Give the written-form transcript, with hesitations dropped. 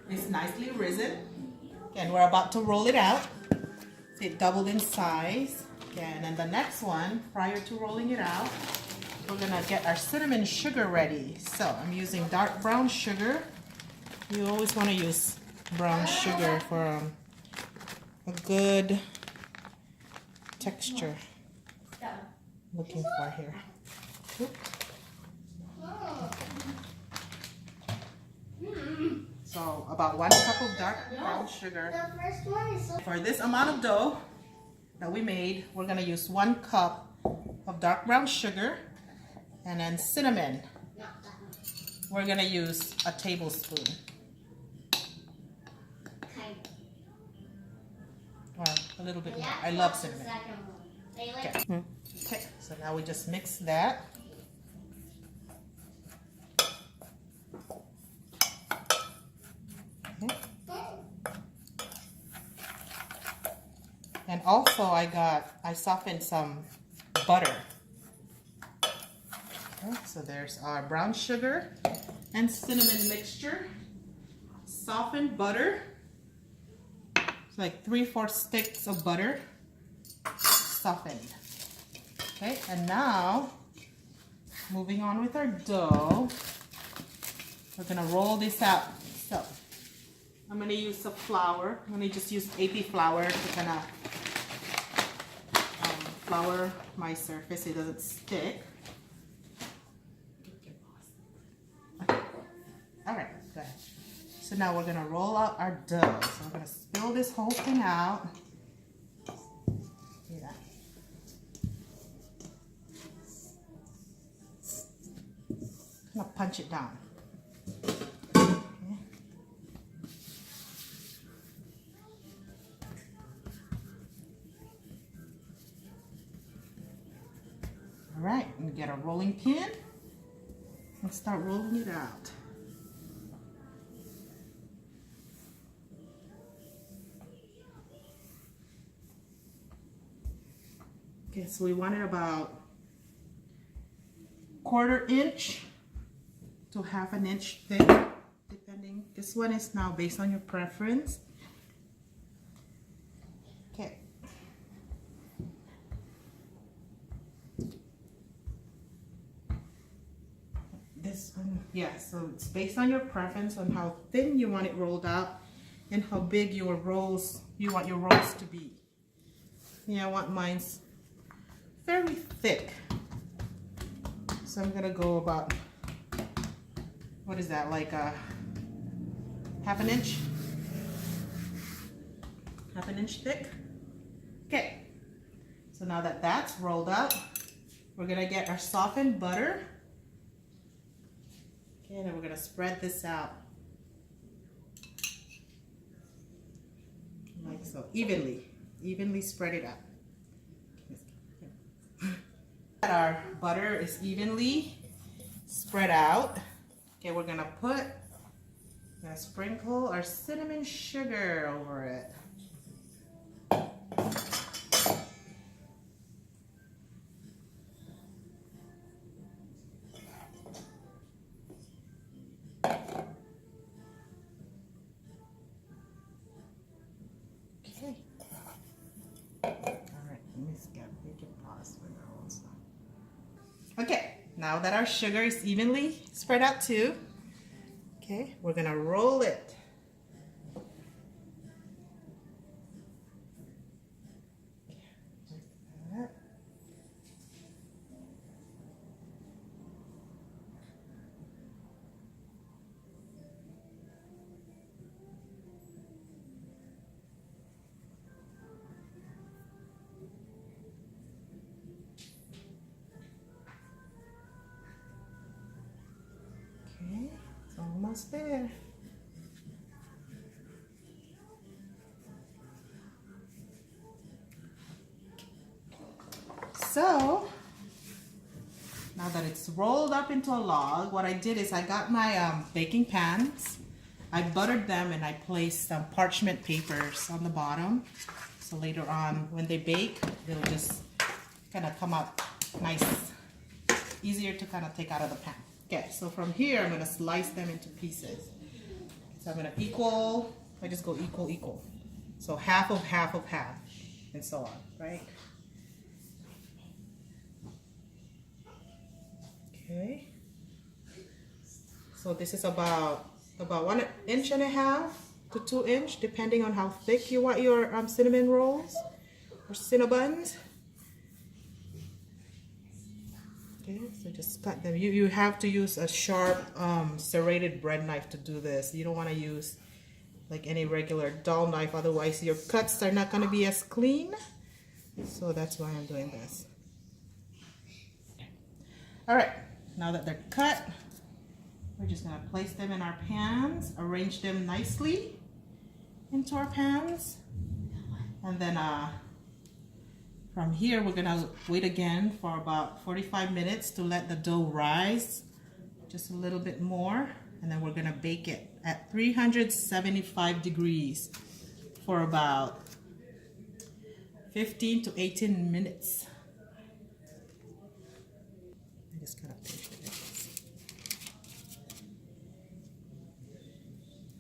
It's nicely risen. And we're about to roll it out. It doubled in size. And then the next one, prior to rolling it out, we're gonna get our cinnamon sugar ready. So I'm using dark brown sugar. You always want to use brown sugar for a good texture. Looking for here. Oop. So about 1 cup of dark brown sugar. For this amount of dough that we made, we're gonna use 1 cup of dark brown sugar, and then cinnamon. We're gonna use a tablespoon. Well, a little bit more. I love cinnamon. Okay. Okay, so now we just mix that. Okay. And also I softened some butter. Okay, so there's our brown sugar and cinnamon mixture, softened butter. It's like 3/4 sticks of butter, softened. Okay, and now moving on with our dough, we're gonna roll this out. So I'm gonna use some flour. I'm gonna just use AP flour to kind of flour my surface so it doesn't stick. Okay. All right, good. So now we're gonna roll out our dough. So we're gonna spill this whole thing out. See that? Kind of punch it down. Okay. All right, I'm gonna get a rolling pin and start rolling it out. Okay, so we want it about 1/4 inch to 1/2 inch thick, depending. This one is now based on your preference. Okay. This one, yeah, so it's based on your preference on how thin you want it rolled out and how big you want your rolls to be. Yeah, I want mine's fairly thick. So I'm gonna go about, what is that, like a 1/2 inch? 1/2 inch thick. Okay, so now that that's rolled up, we're gonna get our softened butter. Okay, and then we're gonna spread this out like so, evenly spread it out. Our butter is evenly spread out. Okay, we're gonna sprinkle our cinnamon sugar over it. Okay. All right, let me pause for now. Okay, now that our sugar is evenly spread out too, okay, we're gonna roll it. Like that. Okay, it's almost there. So now that it's rolled up into a log, what I did is I got my baking pans. I buttered them and I placed some parchment papers on the bottom. So later on when they bake, they'll just kind of come out nice, easier to kind of take out of the pan. Okay, so from here I'm going to slice them into pieces. So I'm gonna equal, I just go equal, equal. So half of half of half, and so on, right? Okay. So this is about 1.5 inches to 2 inches, depending on how thick you want your cinnamon rolls or cinnabons. Okay, so just cut them. You have to use a sharp serrated bread knife to do this. You don't want to use like any regular dull knife, otherwise your cuts are not going to be as clean. So that's why I'm doing this. All right, now that they're cut, we're just going to place them in our pans, arrange them nicely into our pans, and then from here we're gonna wait again for about 45 minutes to let the dough rise just a little bit more, and then we're gonna bake it at 375 degrees for about 15 to 18 minutes.